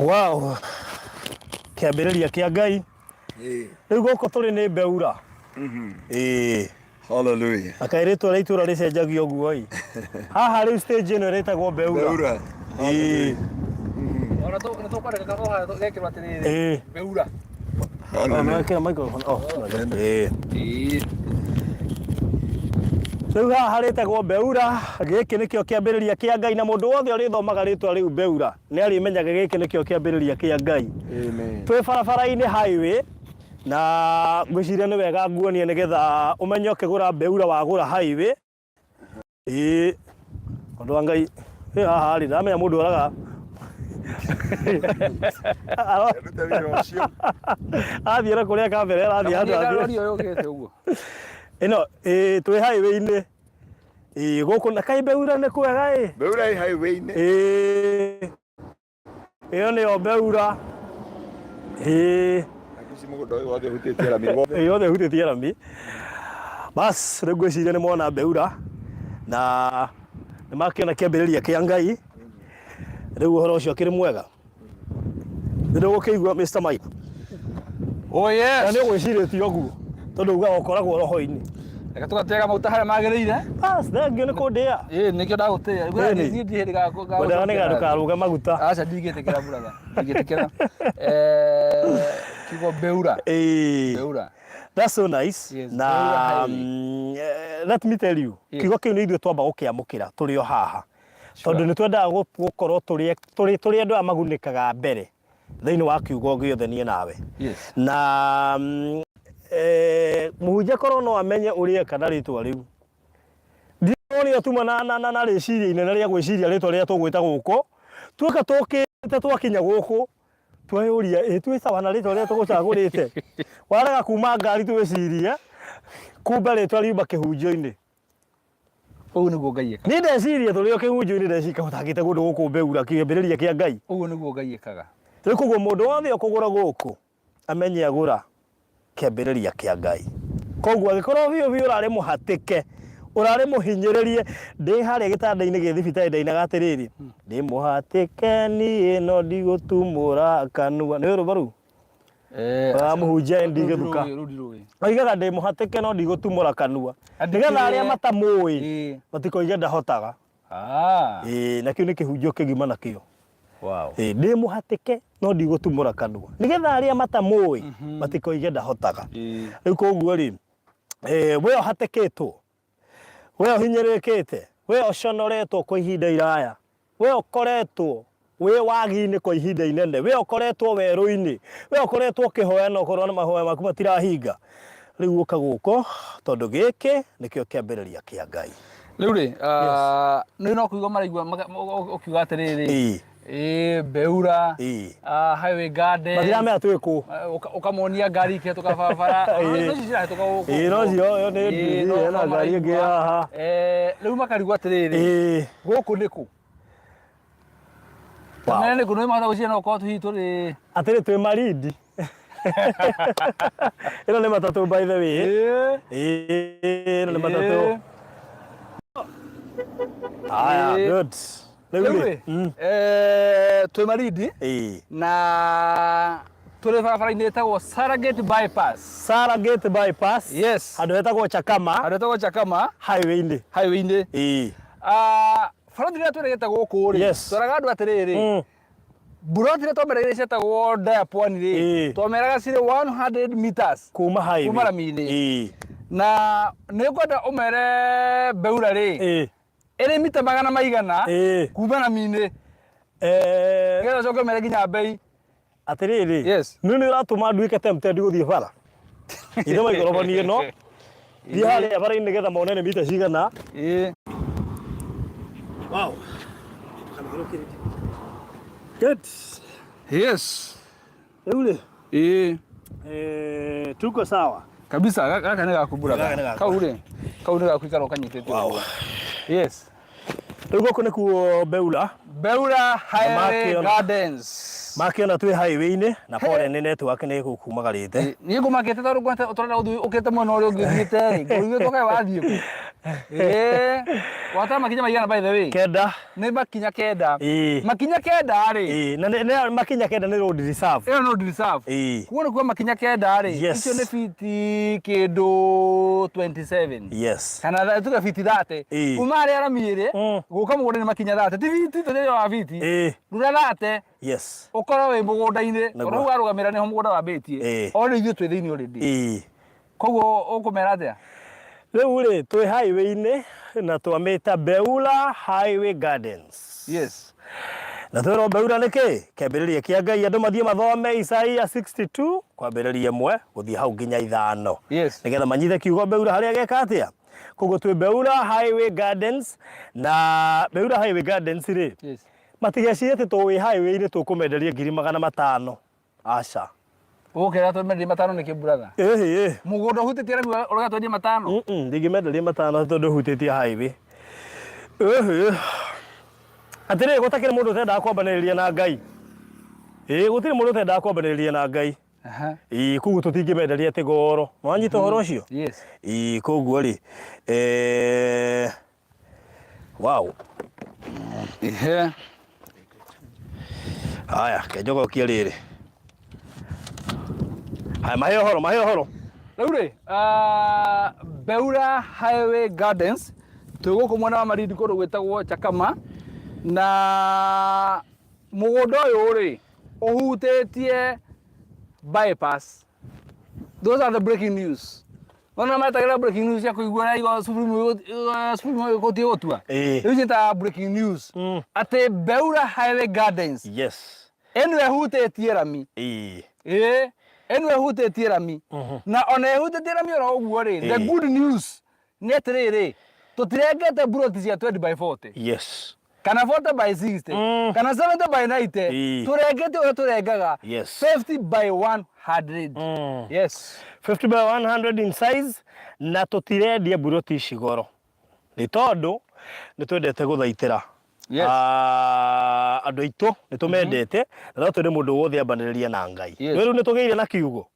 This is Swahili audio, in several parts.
Wow. Kiambĩrĩria kĩa Ngai. Rĩu gũkũ tũrĩ nĩ Beulah. Hallelujah. Akairĩtwo rĩa itũra rĩcenjagio guo i. Haha rĩu stage ĩno ĩretagwo Beulah. Ona tũkwareka kahoha gekĩrwo atĩrĩrĩ. Beulah. Ona microphone. Rĩu haha rĩtagwo Beulah, gĩkĩ nĩkĩo kĩambĩrĩria kĩa Ngai na mũndũ wothe ũrĩthomaga rĩtwa rĩu Beulah nĩ arĩmenyaga gĩkĩ nĩkĩo kĩambĩrĩria kĩa Ngai. Amen. Twĩ barabara-inĩ highway na ngwĩciria nĩ wega nguonie nĩgetha ũmenye ũkĩgũra Beulah wagũra highway. Ũndũ wa Ngai haha rĩ ndamenya mũndũ oraga athiĩra kũrĩa kamera ĩrathiĩ handũ ĩno twĩ highway-inĩ gũkũ na kaĩ Beulah nĩ kwega Beulah ĩ highway-inĩ ĩyo nĩyo Beulah yothe hutĩtie rami bas rĩu ngwĩciria nĩ mona Beulah na nĩ makĩona kĩambĩrĩria kĩa Ngai rĩu ũhoro ũcio kĩrĩ mwega nĩ ũgũkĩigua Mr. Mike. Oh yes. Na nĩ ũgwĩcirĩtie ũguo tondũ ugaga ũkoragwo roho-inĩ. Reka tũgatega maguta harĩa magĩrĩire. Bas thengio nĩ kũndĩa. Nĩkĩo ndagũtĩa. Niĩ ndiĩrĩga kwendaga nĩ ndũkaruge maguta. Aca ndingĩtĩkĩra brother. Ndingĩtĩkĩra. Kiugo Beulah. Beulah. That's so nice. Yes, na let me tell you. Kiugo kĩu nĩ ithuĩ twamba gũkĩamũkĩra tũrĩ o haha. Tondũ nĩ twendaga gũkorwo tũrĩ andũ a magunĩkaga mbere thĩinĩ wa kiugo gĩothe niĩ nawe. Yes. Na mũhunjia korwo no amenye ũrĩa kana rĩtwa rĩu. Ndĩrĩ tuma na rĩciria inene rĩa gwĩciria rĩtwa rĩa tũgwĩta gũkũ. Tuoka tũkĩte twakinya gũkũ. Twayũria twĩ sawa na rĩtwa rĩa tũgũcagũrĩte. Waraga kuma ngari twĩciria. Kumbe rĩtwa riuma kĩhunjio-inĩ. Ũguo nĩguo Ngai ekaga. Nĩ ndeciria tũrĩ o kĩhunjio-inĩ ndecika ũtangĩte kũndũ gũkũ Beulah kĩambĩrĩria kĩa Ngai. Ũguo nĩguo Ngai ekaga. Rĩu koguo mũndũ wothe ũkũgũra gũkũ amenye agũra kĩambĩrĩria kĩa Ngai. Koguo agĩkorwo biũ ũrarĩ mũhatĩke ũrarĩ mũhinyĩrĩrie ndĩ harĩa gĩtanda-inĩ gĩa thibitarĩ ndainaga atĩrĩrĩ ndĩ mũhatĩke niĩ no ndigũtumũra kanua nĩ ũrũma rĩu mũhunjia ndigĩthuka oigaga ndĩ mũhatĩke no ndigũtumũra kanua nĩgetha arĩa matamũĩ matikoige ndahotaga na kĩu nĩ kĩhunjio kĩgima nakĩo. Wow. Ndĩ mũhatĩke no ndigũtumũra kanua nĩgetha arĩa matamũĩ matikoige ndahotaga. Rĩu koguo rĩ we ũhatĩkĩtwo we ũhinyĩrĩkĩte we ũconoretwo kwa ihinda iraya we ũkoretwo we wagi-inĩ kwa ihinda inene we ũkoretwo werũ-inĩ we ũkoretwo ũkĩhoya na ũkorwo na mahoya maku matirahinga rĩu ũka gũkũ tondũ gĩkĩ nĩkĩo kĩambĩrĩria kĩa Ngai. Rĩu rĩ nĩ no kũigua maraigua ũkiuga atĩrĩrĩ Beulah highway garden mathiramea twĩkũ ũkamonia ngari ike tũkababara no cirahĩtũka gũkũ no cio nĩ na ngari ĩngĩ haha rĩu makarigwo atĩrĩrĩ gũkũ nĩ kũ kamene nĩ kũ nĩ mahota gũciria no gũkorwo hihi tũrĩ atĩrĩ twĩ Marindi ĩno nĩ matatũ by the way ĩno nĩ matatũ good. Twĩ Marindi na tũrĩ barabara-inĩ ĩtagwo Saragate bypass. Yes. Handũ hetagwo Chakama highway-inĩ. Barabara ĩrĩa twĩrĩgĩte gũkũ rĩ twaraga andũ atĩrĩrĩ buroti ĩrĩa twameragĩrĩire ciĩtagwo Diaponi rĩ twameraga cirĩ 100 meters kuma rami-inĩ na nĩ ngwenda ũmere Beulah rĩ ĩrĩ mita magana maigana kuma rami-inĩ nĩgetha ũcoke ũmere nginya bei atĩrĩrĩ nĩ ũratũma nduĩke tempted gũthiĩ bara ithe maigorobani ĩno thiĩ harĩa bara-inĩ nĩgetha mone nĩ mita cigana. Wow. Good. Yes. Rĩu tuko sawa kabisa gaka nĩ gakubura kau nĩ gakuikara ũkanyitĩte. Wow. Yes. Rĩu gũkũ nĩkuo Beulah highway gardens makĩona twĩ highway-inĩ na pole nĩ network nĩ gũkumagarĩte niĩ ngũmakĩte tondũ ũtũrenda ũkĩte mwena ũrĩa ũngĩ ũthiĩte rĩ ngũigua tokae wathiĩ Wata makinya maigana by the way. Kenda. Nĩ makinya kenda. Makinya kenda rĩ. Na makinya kenda nĩ road reserve. Ĩyo no reserve. Kuona kwa makinya kenda rĩ. Icio nĩ fiti kĩndũ 27. Yes. Kana tuga fiti 30. Kuma arĩa aramire gũka mũgũnda nĩ makinya 30. Ti fiti tũrĩa wa fiti. Rura 30. Yes. Ũkorwo wĩ mũgũnda-inĩ. Ũrĩa warũgamĩra nĩho mũgũnda wambĩtie. O rĩu ithuĩ twĩ thĩinĩ already. Koguo ũkũmera atĩa? Rĩu rĩ twĩ highway-inĩ na twamĩta Beulah Highway Gardens. Yes. Na twĩrwo Beulah nĩkĩ? Kĩambĩrĩria kĩa Ngai andũ mathiĩ mathome Isaia 62 kwambĩrĩria 1 gũthiĩ hau nginya 5. Yes. Nĩgetha manyite kiugo Beulah harĩa geka atĩa. Koguo twĩ Beulah Highway Gardens na Beulah Highway Gardens rĩ. Yes. Matigecirie atĩ tũwĩ highway-inĩ tũkũmenderia 500,000. Aca. Ũkĩra tũmenderia 5 nĩkĩ brother? Mũgũnda ũhutĩtie rĩu ũgatwendia 5? Ndingĩmenderia 5 tondũ ũhutĩtie highway. Atĩrĩ gũtakĩrĩ mũndũ ũtendaga kwambanĩrĩria na Ngai. Gũtirĩ mũndũ ũtendaga kwambanĩrĩria na Ngai. Koguo tũtingĩmenderia atĩ goro. Wanyita ũhoro ũcio? Yes. Koguo rĩ wow. Haya, kenjogokia rĩrĩ. Haya, mahe ũhoro. Rĩu rĩ, Beulah Highway Gardens tũgũkũ mwena wa Marindi kũndũ gwĩtagwo Chakama na mũgũnda ũyũ rĩ ũhutĩtie bypass. Those are the breaking news. Wana matagĩra breaking news ya kũigua na igo Supreme Court gũtua. Rĩu njĩta breaking news. Atĩ Beulah Highway Gardens. Yes. Eno ĩhutĩtie rami. Eno ĩhutĩtie rami. Na ona ĩhutĩtie rami oro ũguo rĩ. The good news nĩ atĩrĩrĩ. Tũtirengete buroti cia 20/40. Yes. Kana 40/60. Kana 70/90. Tũrengete ũrĩa tũrengaga. 50/100. Yes. 50/100 in size na tũtirendia buroti ici goro. Nĩ tondũ nĩ twendete gũthaitĩra. Yes. Andũ aitũ nĩ tũmendete na no twende mũndũ wothe ambanĩrĩria na Ngai. Rĩu nĩ tũgeire na kiugo.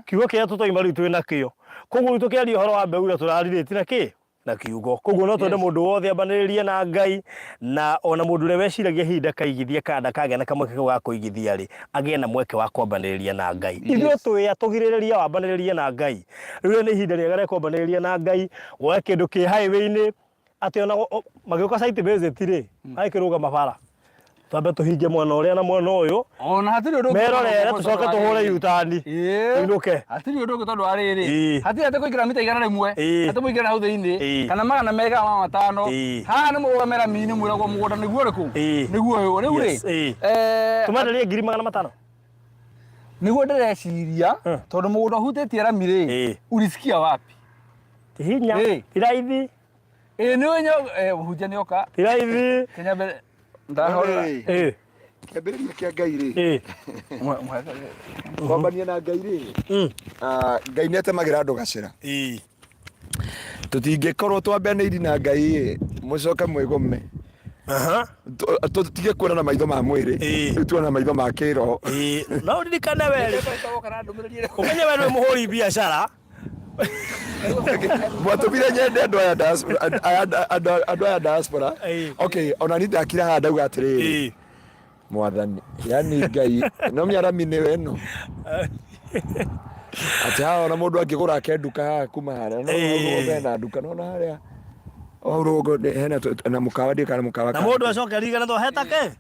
Kiugo kĩrĩa tũtoima rĩu twĩ nakĩo. Koguo tũkĩaria ũhoro wa Beulah tũrarirĩtie na kĩ? Na kiugo. Koguo no twende mũndũ wothe ambanĩrĩria na Ngai na ona mũndũ ũrĩa weciragia hinda kaigithia kana kagĩa na kamweke ga kũigithia rĩ agĩe na mweke wa kwambanĩrĩria na Ngai. Ithuĩ twĩ atũgirĩrĩria wambanĩrĩria na Ngai. Rĩu nĩ ihinda rĩega rĩa kwambanĩrĩria na Ngai woe kĩndũ kĩ highway-inĩ atĩ ona magĩũka site visit rĩ aikĩrũgama bara. Twambe tũhinge mwena ũrĩa na mwena ũyũ. Ona hatirĩ ũndũ merorere tũcoke tũhũre yutani. Inũke. Hatirĩ ũndũ ũngĩ tondũ wa rĩrĩ. Hatirĩ atĩ kũingĩra mita 100 atĩ mũingĩra hau thĩinĩ kana magana mega ma 5. Haha nĩ mũrũgamĩra mini mwĩragwo mũgũnda nĩguo ũrĩkũ? Nĩguo ũyũ. Rĩu rĩ. Tũmenderie 500,000. Nĩguo ndĩreciria tondũ mũgũnda ũhutĩtie rami rĩ. Ulisikia wapi? Hinya. Tiraithi. Nĩ wenye hujia nĩoka. Tiraithi. Kenya mbere. Ndahora. Kĩambĩrĩria kĩa Ngai rĩ. Kwambania na Ngai rĩ. Ngai nĩ atemagĩra andũ gacĩra. Tũtingĩkorwo twambanĩiri na Ngai mũcoke mwĩgome. Tũtige kuona na maitho ma mwĩrĩ. Rĩu tuona maitho ma kĩroho. No ndirikane wele. Ũmenye wele mũhũri biacara. Mwatũmire nyende andũ aya diaspora. Okay, ona nĩ ndakira haha ndauga atĩrĩrĩ. Mwathani, yani Ngai, no mĩarami nĩwe ĩno. Atĩ haha ona mũndũ angĩgũra kenduka haha kuma harĩa. No hena nduka no harĩa. Orugo hena na mũkawa ndĩ kana mũkawa. Na mũndũ acoke rigana to hetake.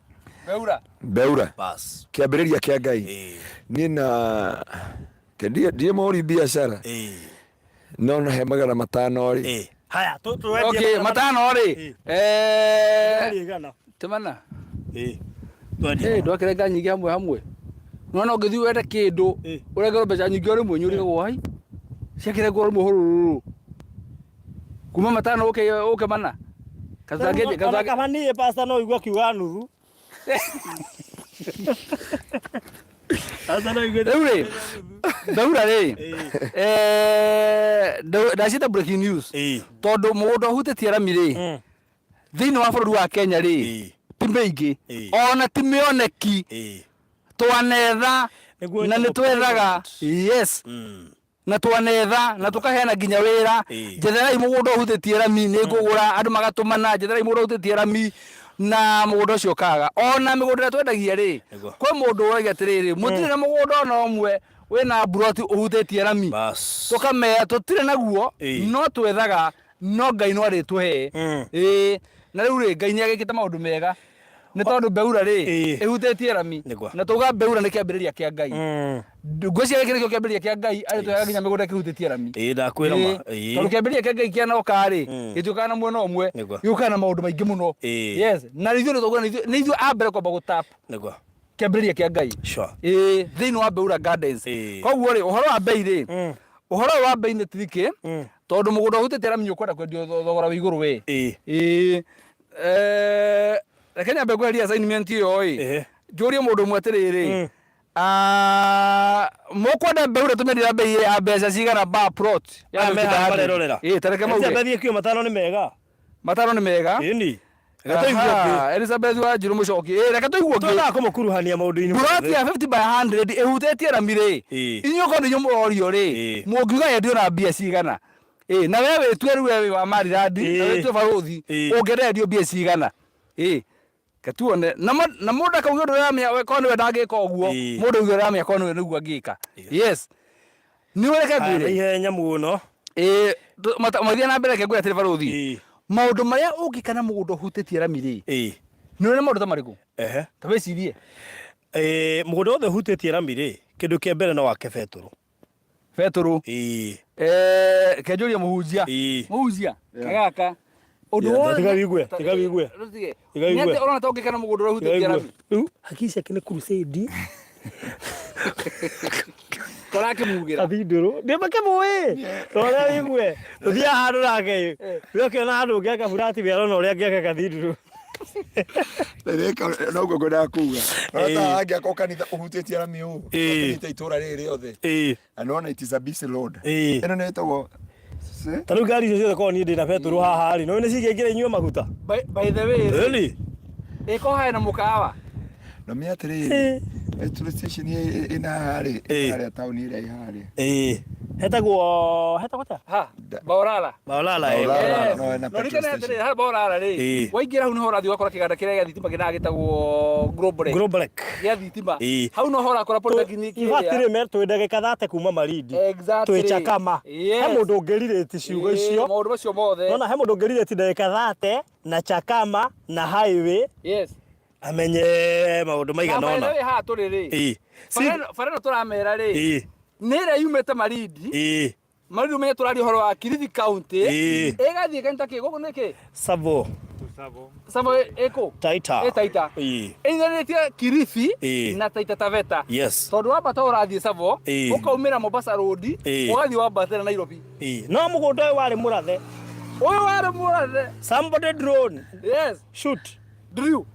Beulah. Bas. Kĩambĩrĩria kĩa Ngai. Niĩ na ndiĩ mũhũri biacara. No na he magana 5 rĩ. Haya, okay, 5 rĩ. Temana. Ndwakĩrenga nyingĩ hamwe. No ũngĩthiĩ wende kĩndũ ũrengerwo mbeca nyingĩ o rĩmwe nyũrĩgwo hai. Ciakĩrengwo rĩmwe hũrũrũ. Kuma 5 ũke mana. Kama niĩ pastor no igua kiuga nuthu. Rĩu rĩ. Beulah rĩ. Ndacita breaking news. Tondũ mũgũnda ũhutĩtie rami rĩ. Thĩinĩ wa bũrũri wa Kenya rĩ. Ti mĩingĩ. Ona ti mĩoneki. Twanetha na nĩ twethaga. Yes. na twanetha na tukaheana nginya wira jetherai mugunda uhutetie rami ni ngugura andu magatumana jetherai mugunda uhutetie rami na mugunda ucio kaga ona migunda twendagia ri kwa mundu oiga atiriri mutire na mugunda no mwe wina buroti uhutetie rami tukamea tutire naguo no twethaga no Ngai no arituhe na riu ri Ngai ni agikite maundu mega ni tondu Beulah ri ihutetie rami na tuga Beulah ni kiambiriria kia Ngai ngweci giki nikio kiambiriria kia Ngai arituhe nginya migunda kihutetie rami ndakwira ma tondu kiambiriria kia Ngai kia noka ri gituka na mwena umwe yuka na maundu maingi muno yes na rithu ni tuga ni ithu ambere kwamba gutap kiambiriria kia Ngai thiini wa Beulah Gardens koguo ri uhoro wa bei ri uhoro wa bei ni tiriki tondu mugunda uhutetie rami ukwenda kwendio thogora wa iguru we reke nyambe kweheria assignment iyo njurie mundu mwe atiriri mukwenda Beulah tumendira bei ya mbeca cigana bar plot tareke mauge mbethi kio matano ni mega ini Elizabeth wa Njiru Mucoki reke tuiguo ngi tunda kumukuruhania maundu-ini plot ya 50 by 100 ihutetie rami ri inyo kondo nyo murorio ri mungiuga yendio na mbia cigana na wewe witue riu wewe wa Mariradi na witue baruthi ungerendio mbia cigana katuone na mundu akauga nduramia we kono we ndangika uguo mundu uga ramia kono we niguo angika yes ni ureke ngwire ihenya muno mathia na mbere ke ngwira tiri baruthi maundu maria ungikana mugunda uhutetie rami ri ni uri maundu ta mariku ta wecirie mugunda othe uhutetie rami ri kindu kia mbere no wake beturu kenjuria muhunjia kagaka undu wothe tigawigue nete orona ta ungikana mugunda uhutetie rami hakisi akine crusade korake mugira athinduru ndimake muwi toria wigue uthia handu nake wioke na handu ngiaka burati biaro na uria ngiaka kathinduru reka no gogo na kuga ata angia ko kanitha uhutetie rami u kanitha itura riri othe anona it is a busy road eno ne togo taru gari icio ko ni ndina beturu haha ari no ni cigengira inyua maguta by the way really iko haina mukawa no mi atiriri petrol station ina hari town ira ihari hetagwo ta Beulah no na petrol station ha Beulah ri waingira hu no hora thiwa kora kiganda kiria gia thitima kina gitagwo Global gia thitima hau no hora kora polytechnic ivatire me twendage kathate kuma Marindi twechakama he mundu ngeririti ciugo icio maundu macio mothe nona he mundu ngeririti ndage kathate na Chakama na highway amenye maundu maigana ona na ha turiri fareno turamera ri nire yumete Marindi Marindi me turari horo wa Kilifi County egathie kanta ke gogo neke Savo eko Taita ingeretia Kilifi na Taita Taveta tondu wa bata urathie Savo ukaumira Mombasa road ugathie wa bata na Nairobi no mugunda wari murathe somebody drone shoot drill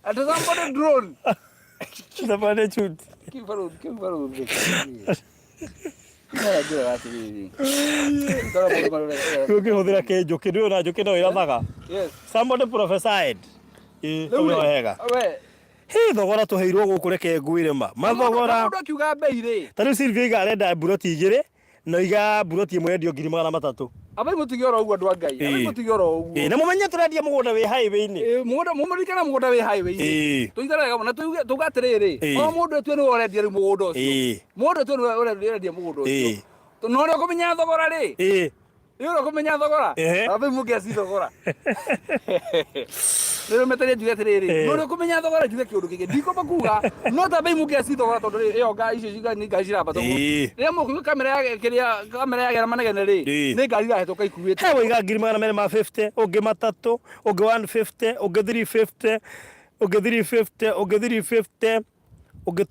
Ada somebody drone. Somebody shoot. Kifaru. Ukihũthĩra kĩnjũkĩ ndio na njũkĩ no irathaga. Somebody prophesied. Hega. Thogora tũheirwo gũkũ reke ngwĩre mathogora. Mũndũ akiuga bei rĩ. Tarĩu Silvia iga arenda buroti igĩrĩ na iga buroti ĩmwe endio 3,300. Abai mutigoro ugu andu angai abai mutigoro ugu na mumenye turendia mugunda wi highway ni mumurikana mugunda wi highway ni tuitharaga na tugatiriri o mundu etu ni orendia ri mugunda ucio mundu etu ni orendia mugunda ucio no ri kumenya thogora ri ro kumenya thogora abai mugeci thogora Nero meteria njuge atiriri no ri kumenya thogora njuge kiundu kingi ndiko bakuga no ta bai mugeci thogora tondu iyo ga icio ciga ni ga ciramba tondu ria mukuga kamera ya manegene ri ni ngari rahetoka ikuite hewe iga 250 ungi matatu ungi 150 ungi 350 ungi 350 ungi 350 ungi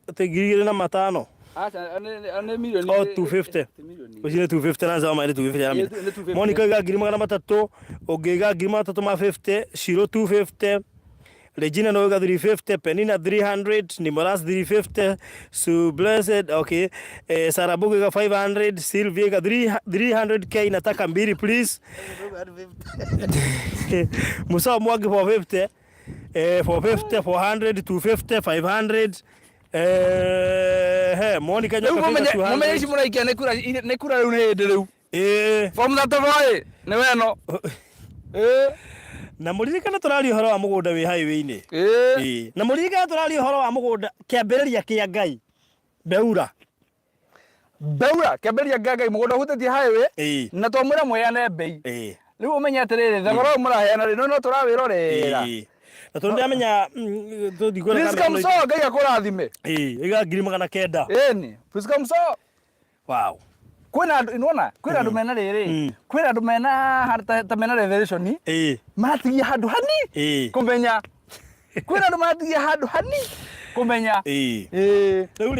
20 na matano ane milioni 250 usine 250 na zama ile 250 Monica iga 3,300 ungi iga 3,350 shiro 250 Regina Noga 350, Penina 300, Nimoras 350, Su Blessed, okay. Sarabuga ga 500, Sylvia ga 300k, nataka mbili please. Musa Mwagi for 50, 450, 400, 250, 500. Monica nyoka 200. Mumenyeshi muraikia nekura riu ni ndiru. From that boy, ni weno. Na muririkana turari horo wa mugunda wi highway-ini. Na muririkana turari horo wa mugunda kiambiriria kia Ngai. Beulah kiambiriria kia Ngai mugunda hutetie highway. Na twamwira mweane bei. Riu umenya atiriri thogora muraheana ri no turawirorera. Na tundu amenya tuthigura kana. Please come so Ngai akurathime. Iga 900. Ni. Please come so. Wow. Kwina andu mena riri kwina andu mena ta mena revelation matigia handu hani kumenya kwina andu matigia handu hani kumenya riu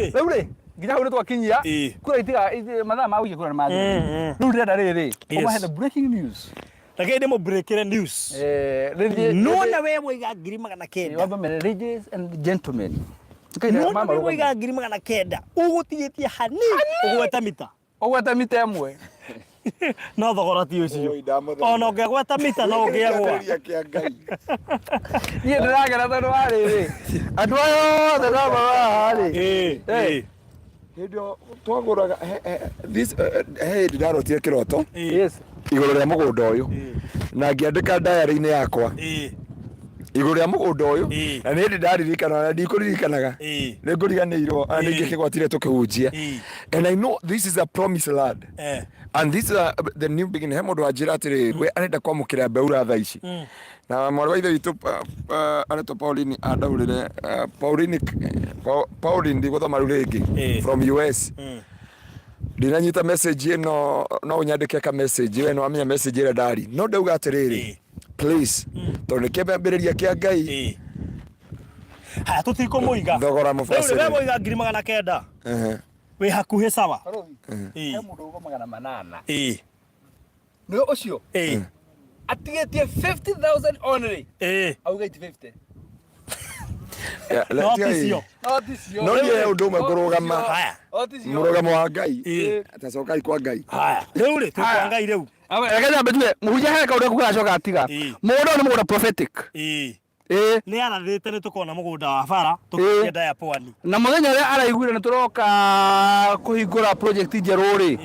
nginya hau ni twakinyia kura itiga mathaa ma uige kura ni mathiri riu ndirenda riri umahe the breaking news Lakini demo breakere news nona wewe iga 900 wamba mena ladies and gentlemen nona wewe iga 900 ugutietie hani ugweta mita ogweta mita emwe no thogora ti ucio ona ungegweta mita no ungiagwa nie ndiragera tondu wa riri andu ayo othe no marahari hindio twaguraga this ndarotire kiroto yes iguru ria mugunda uyu na ngiandika diary-ini yakwa iguru ria mugunda uyu na ni ndi ndaririkana na ndikuririkanaga ni nguriganirwo ani ngikigwatire tukihunjia and I know this is a promised land and this is the new beginning. Mundu anjira atiri we arenda kwamukira Beulah thaa ici na mwarwa wa ithe witu aretwo Pauline andaurire Pauline ndi guthoma riu ringi from US ndinanyita message ino no unyandike ka message we no amenya message ira ndari no ndauga atiriri please tondu kiambiriria kia Ngai ha tutiko muiga thogora mufasiri wewe muiga 900 we hakuhe sawa he mundu ugo 800 no ucio atigetie 50,000 only auga 50 no ye undu umwe ngurugama murugamo wa Ngai atacoka ikwa Ngai riu ri tukwa Ngai riu rekenya betwe muhunjia he kaundu kugacoka atiga mundu ni mugunda prophetic ni arathite ni tukona mugunda wa bara tukienda ya pwani na muthenya ria araiguire ni turoka kuhingura project njeru ri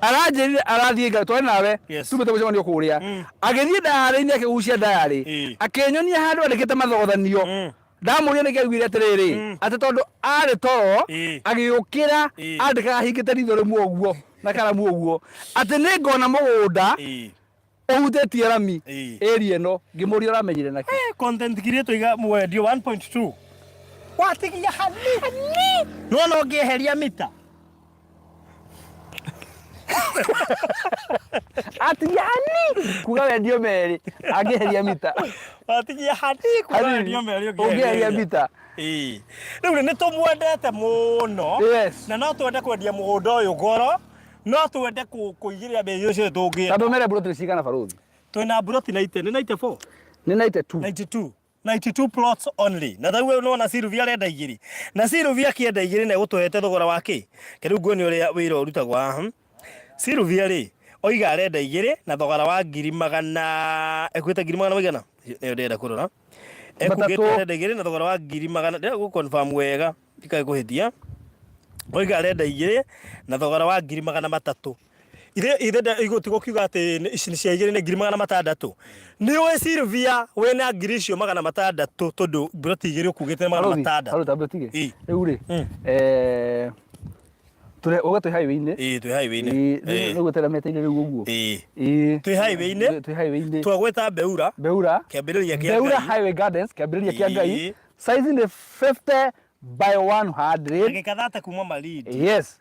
aranjirire arathie Ngai twari nawe tumete mucemanio kuria agithie ndayari-ini akigucia ndayari akenyonia handu andikite mathogothanio ndamuria niki aiguire atiriri ati tondu ari toro agiukira andikaga hingite ritho rimwe uguo na karamu uguo ati ni ngona mugunda uhutetie rami area ino ngimuria uramenyire naki content creator iga mwendio 1.2 watigia hani no ngieheria mita atigia hani kuga wendio meri angiheria mita watigia hani kuga wendio meri ungiheria mita riu ni tumwendete muno na no twende kwendia mugunda uyu goro no twende kuigiria bei ucio tungi tondu mere broti cigana baruthi twina broti 90 ni 94 ni 92 92 plots only na thau no na Sylvia renda igiri na Sylvia kienda igiri na gutuhete thogora wake keriu nguoni uria wira urutagwa Sylvia ri oiga arenda igiri na thogora wa 100 ekwita 100 wigana niyo ndenda kurora ekugite arenda igiri na thogora wa 100 ndio gu confirm wega ikae kuhitia oiga arenda igiri na thogora wa 300 ithe igutigo kiuga ati ici ni cia igiri ni 600 ni we Sylvia we na ngiricio 600 tondu broti igiri ukugite 600 haruta broti igiri riu ri tule oga twi highway-ini twi highway-ini ni gutera meta-ini riu uguo twi highway-ini twagweta Beulah kiambiriria kia Beulah Highway Gardens kiambiriria kia Ngai size ni 50 by 100 ngikathate kuma Malindi yes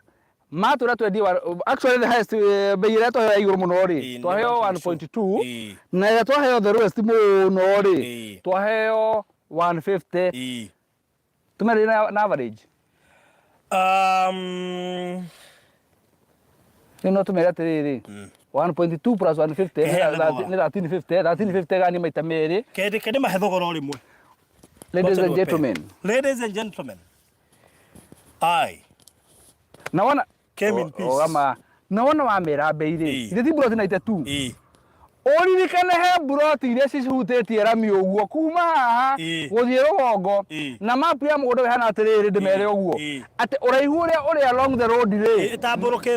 matura twendi actually the highest bei ira twaheo iguru muno ri twaheo 1.2 na ira twaheo the lowest muno ri twaheo 150 tumeri na average no tumeri atiriri 1.2 plus 150 ni 1350 gani maita meri kende mahe thogora rimwe Ladies and gentlemen. Ladies and gentlemen. I Naona came in peace. Ama naona wamera beire. Itheti buroti na itetu. Oririkane he buroti iria cihutĩtie rami ũguo kuma haha gũthiĩ rũgongo na mapu ya mũgũnda wĩhana atĩrĩrĩ ndĩmere ũguo atĩ ũraihu ũrĩa along the road rĩ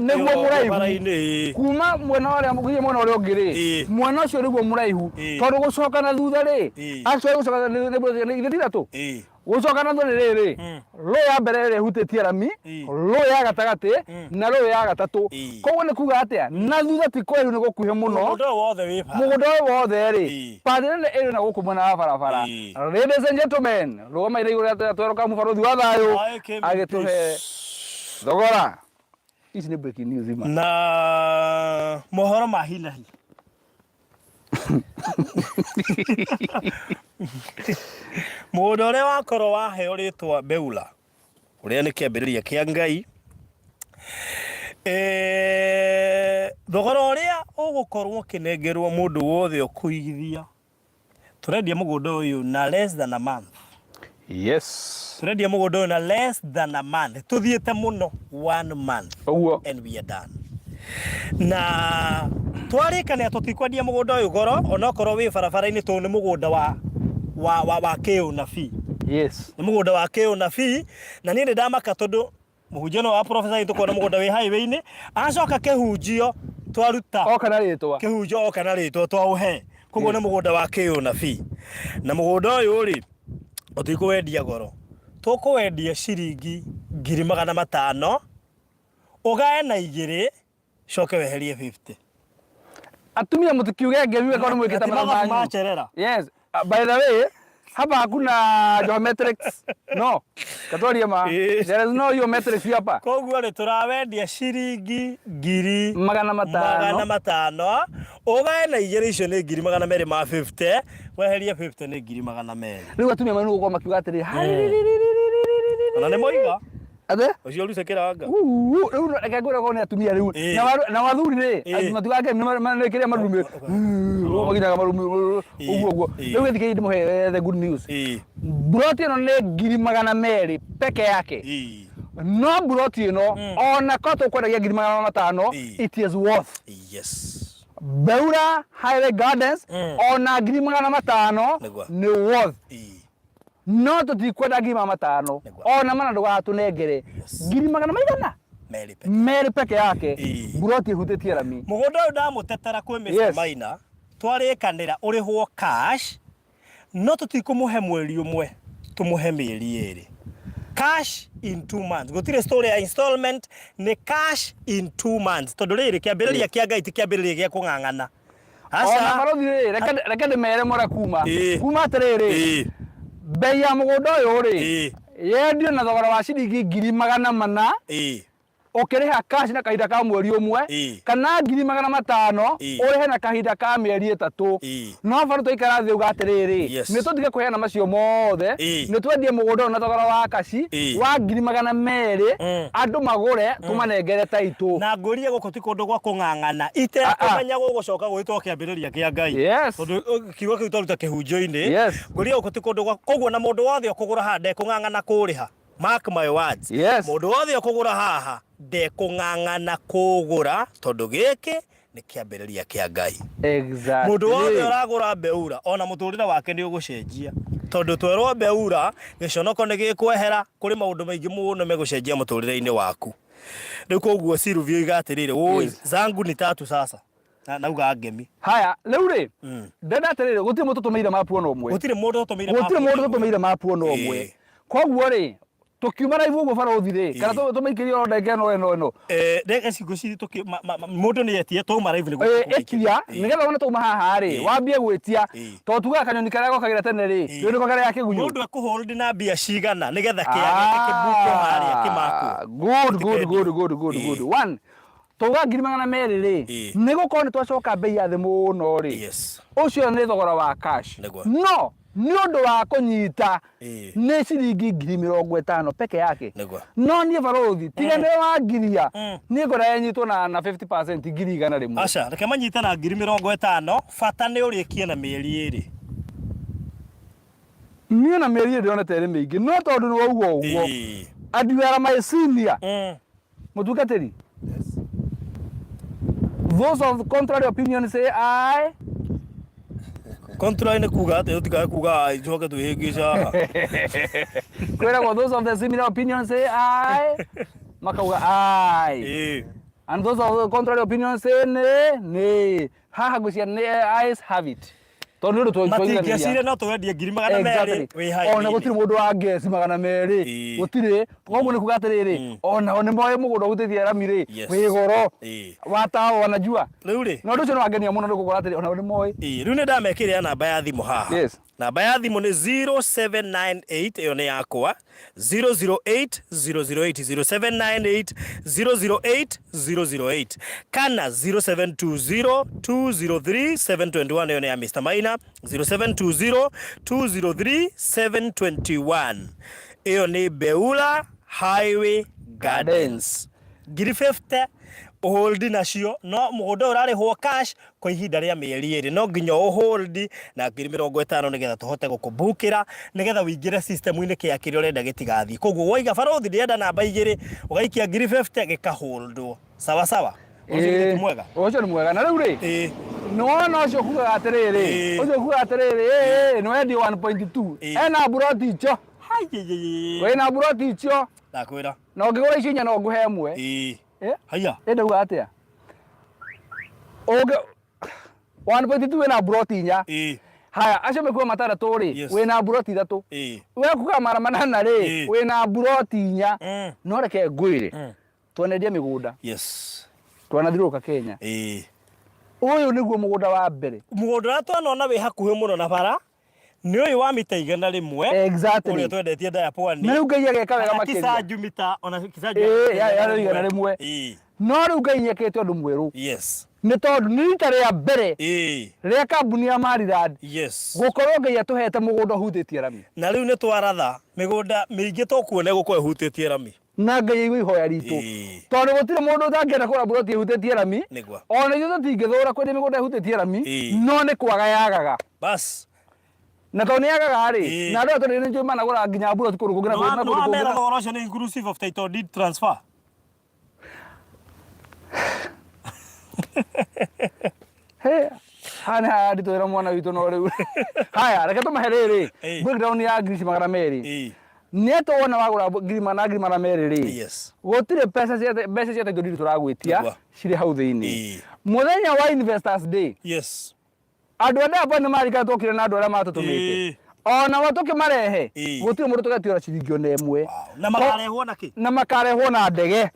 nĩguo mũraihu kuma mwena ũrĩa mũgiye mwena ũrĩa ũngĩ rĩ mwena ũcio nĩguo mũraihu tondũ gũcoka na thutha rĩ actually gũcoka nĩ ithatũ gũcoka na thutha rĩrĩ rũ ya mbere ĩrĩa ĩhutĩtie rami rũ ya gatagatĩ na rũ ya gatatũ koguo nĩ kuga atĩa na thutha ti kũraihu nĩ gũkuhĩ mũno mũgũnda wothe rĩ padĩrĩ ĩrĩ na gũkũ mwena wa barabara. Ladies and gentlemen, rũgama ire igũrũ tweroka mũbarũthi wa thayũ agĩtũhe thogora. Ici nĩ breaking news ima na mohoro ma hinahi. Mũndũ ũrĩa wakorwo waheo rĩtwa Beulah ũrĩa nĩ kĩambĩrĩria kĩa Ngai thogora ũrĩa ũgũkorwo kĩnengerwo mũndũ wothe ũkũigithia tũrendia mũgũnda ũyũ na less than a month. Yes. Tũrendia mũgũnda ũyũ na less than a month. Tũthiĩte mũno 1 month. Ũguo. And we are done. Na twarĩkania tũtikwendia mũgũnda ũyũ goro onokorwo wĩ barabara-inĩ tondũ nĩ mũgũnda wa kĩũ na fee. Yes. Nĩ mũgũnda wa kĩũ na fee na niĩ ndamaka tondũ mũhunjano wa professor itũkona mũgũnda wĩ highway-inĩ acoka kĩhunjio twaruta oka na rĩtwa kĩhunjio oka na rĩtwa twaũhe koguo nĩ mũgũnda wa kĩũ na fee na mũgũnda ũyũ rĩ ũtikũwendia goro tũkũwendia ciringi 500,000 ũgae na 2 coke weherie 50. Atumia mtikiuge ngemiwe kwa mweketa mara. Yes. By the way, hapa hakuna geometrics. No. Katoria ma. There is no geometrics hapa. Koguo ni turawendia ciringi 500,000. Ugae na 2 icio ni 250 weherie 50 ni 200. Riu atumia manu uko makiuga atiri. Ona ni moiga. Ade? Ucio rucekeranga. Riu rekagura ko ni atumia riu. Na wathuri ri, matugaga manekeria marume. Maginaga marume. Uguo. Riu githike ndimuhe the good news. Buroti ino ni 200,000 peke yake. No buroti ino ona koto kwendagia 500,000 it is worth. Yes. Beulah Highway Gardens ona 500,000 ni worth. No tutikwenda 500,000 ona mana ndũgatunengere 500,000 meri peke yake buroti hutĩtie rami mũgũnda ũyũ ndamũtetera kwĩ Mr. Maina twarĩkanĩra ũrĩhwo cash no tũtikũmũhe mweri ũmwe tũmũhe mĩeri 2 cash in 2 months gũtirĩ story ya installment ni cash in 2 months tondũ rĩrĩ kĩambĩrĩria kĩa Ngai ti kĩambĩrĩria gĩa kũng'ang'ana ona marothi reke ndĩmere mora kuma atĩrĩrĩ bei ya mũgũnda ũyũ rĩ yendio na thogora wa ciringi 400,000 ukiriha cash na kahinda ka mweri ũmwe kana 500,000 ũrĩhe na kahinda ka mĩeri 3 no bado tũikara thĩ uga atĩrĩrĩ nĩ tũtige kũheana macio mothe nĩ twendie mũgũnda ũyũ na thogora wa kaci wa 200,000 andũ magũre tũmanengere taitũ na ngũrie gũkũ ti kũndũ gwa kũng'ang'ana itekũmenya gũgũcoka gwĩtwo kĩambĩrĩria kĩa Ngai tondũ kiugo kĩu twaruta kĩhunjio-inĩ ngũrie gũkũ ti kũndũ gwa koguo na mũndũ wothe ũkũgũra haha ndekũng'ang'ana kũrĩha. Mark my words. Mũndũ wothe ũkũgũra haha ndekũng'ang'ana kũgũra tondũ gĩkĩ nĩ kĩambĩrĩria kĩa Ngai. Exactly. Mũndũ wothe ũragũra Beulah ona mũtũrĩre wake nĩ ũgũcenjia tondũ twerwo Beulah gĩconoko nĩ gĩkwehera kũrĩ maũndũ maingĩ mũno megũcenjia mũtũrĩre-inĩ waku. Rĩu koguo Silvia iga atĩrĩrĩ oi zangu ni 3 sasa nauga ngemi haya rĩu rĩ ndenda atĩrĩrĩ gũtirĩ mũndũ tũtũmĩire mapu ona ũmwe gũtirĩ mũndũ tũtũmĩire mapu ona ũmwe koguo rĩ tukiuma raivu uguo barothi ri kana tumikirie ndege eno ndege ciguci mundu ni etie tuma raivu ni etia nigetha wona tuma haha ri wambie gwitia to tuga kanyoni karia gokagira tene ri yo niko karia kigunyu mundu akuhold na mbia cigana nigetha kiage kibuko haria kimaku good one tuga 200,000 ri nigukorwo ni twacoka bei ya thĩ mũno ri ucio ni thogora wa cash no ni undu wa kunyita ni ciringi 50,000 peke yake no ni barothi tigane wa ngiria ni ngora yenyitwo na 50% ngiri 100 rimwe aca reke manyita na 50,000 bata ni urikie na mieri 2 niĩ na mĩeri ndĩronete ĩrĩ mĩingĩ no tondũ nĩ wauga ũguo and you are my senior mũtungatĩri. Those of contrary opinion say aye. Contrary nĩ kuga atĩ ũtikae kuga aye njoke twĩhĩngĩca. Kwĩragwo those of the similar opinion say aye makauga aye. And those of the contrary opinion say nay. Haha ngwĩciria nĩ ayes have it. Tondũ nĩ tũigithia no twendie ngiri magana merĩ wĩ hai. Ona gũtirĩ mũndũ wa ngeci magana merĩ gũtirĩ. Koguo nĩ kuga atĩrĩrĩ ona nĩ moĩ mũgũnda ũgũteithia rami rĩ wĩ goro watao wanajua. Rĩu rĩ na ũndũ ũcio nĩ wangenia mũno nĩ gũkora atĩrĩ ona nĩ moĩ. Rĩu nĩ ndamekĩrĩra namba ya thimũ haha. Yes. Namba ya thimũ nĩ 0798 ĩyo nĩ yakwa 008 008 0798 008 008 kana 0720 203 721 ĩyo nĩ ya Mr. Maina 0720 203 721 ĩyo nĩ Beulah Highway Gardens. Ngiri 50 uholdi nacio no mũgũnda ũrarĩhwo cash kwa ihinda rĩa mĩeri ĩrĩ no nginya uholdi na ngiri 50 nĩgetha tũhote gũkũbukĩra nĩgetha ũingĩre system-inĩ kĩa kĩrĩa ũrenda gĩtigathiĩ. Koguo waiga barothi ndĩenda namba igĩrĩ ũgaikia ngiri 50 gĩkaholdwo sawa sawa. Ũcio nĩ mwega na rĩu rĩ nĩwona ũcio kugaga atĩrĩrĩ ũcio kugaga atĩrĩrĩ nĩ wendio 1.2 ena buroti icio wĩna buroti icio ndakwĩra na ũngĩgũra icio inya no ngũhe ĩmwe. Haya. Ndauga atia. Oge 1.2 wena buroti inya. Haya acio mekuwa matandatũ rĩ wena buroti ithatũ. We kuga mara manana rĩ wena buroti inya. No reke ngwĩre. Twanendia mĩgũnda. Yes. Twanathiũrũrũka Kenya. Ũyũ nĩguo mũgũnda wa mbere. Mũgũnda ũrĩa twanona wĩ hakuhĩ mũno na bara nĩ ũyũ wa mita 100 exactly ũrĩa twendetie Diapone na rĩu Ngai ageka wega makĩria kisanju mita ona kisanju ya 100 no rĩu Ngai nyekete ũndũ mwerũ. Yes. Nĩ tondũ nĩ rita rĩa mbere rĩa kambuni ya Maryland gũkorwo Ngai atũhete mũgũnda ũhutĩtie rami na rĩu nĩ twaratha mĩgũnda mĩingĩ tũkuona gũkorwo ĩhutĩtie rami na Ngai aigua ihoya ritũ tondũ gũtirĩ mũndũ ũtangĩenda kũgũra buroti ĩhutĩtie rami ona ithuĩ tũtingĩthũra kwendia mĩgũnda ĩhutĩtie rami no nĩ kwaga yagaga bas na tondũ nĩ yagaga rĩ na andũ atĩ nĩ njũĩ managũra nginya buroti kũndũ kũngĩ na kũndũ kũngĩ. No mera thogora ũcio nĩ inclusive of title deed transfer. Hey, hana hadi twĩra mwana witũ no rĩu. Haya reke tũmahe rĩrĩ breakdown ya ngiri magana merĩ. Neto wona wagũra ngiri magana merĩ rĩ gũtirĩ mbeca cia title deed tũragwĩtia cirĩ hau thĩinĩ. Mũthenya wa Investors Day andũ arĩa hapa nĩ marika tokire na andũ arĩa matũtũmĩte ona tũkĩmarehe gũtirĩ mũndũ tũgatiora ciringi ona ĩmwe na makarehwo na kĩ na makarehwo na ndege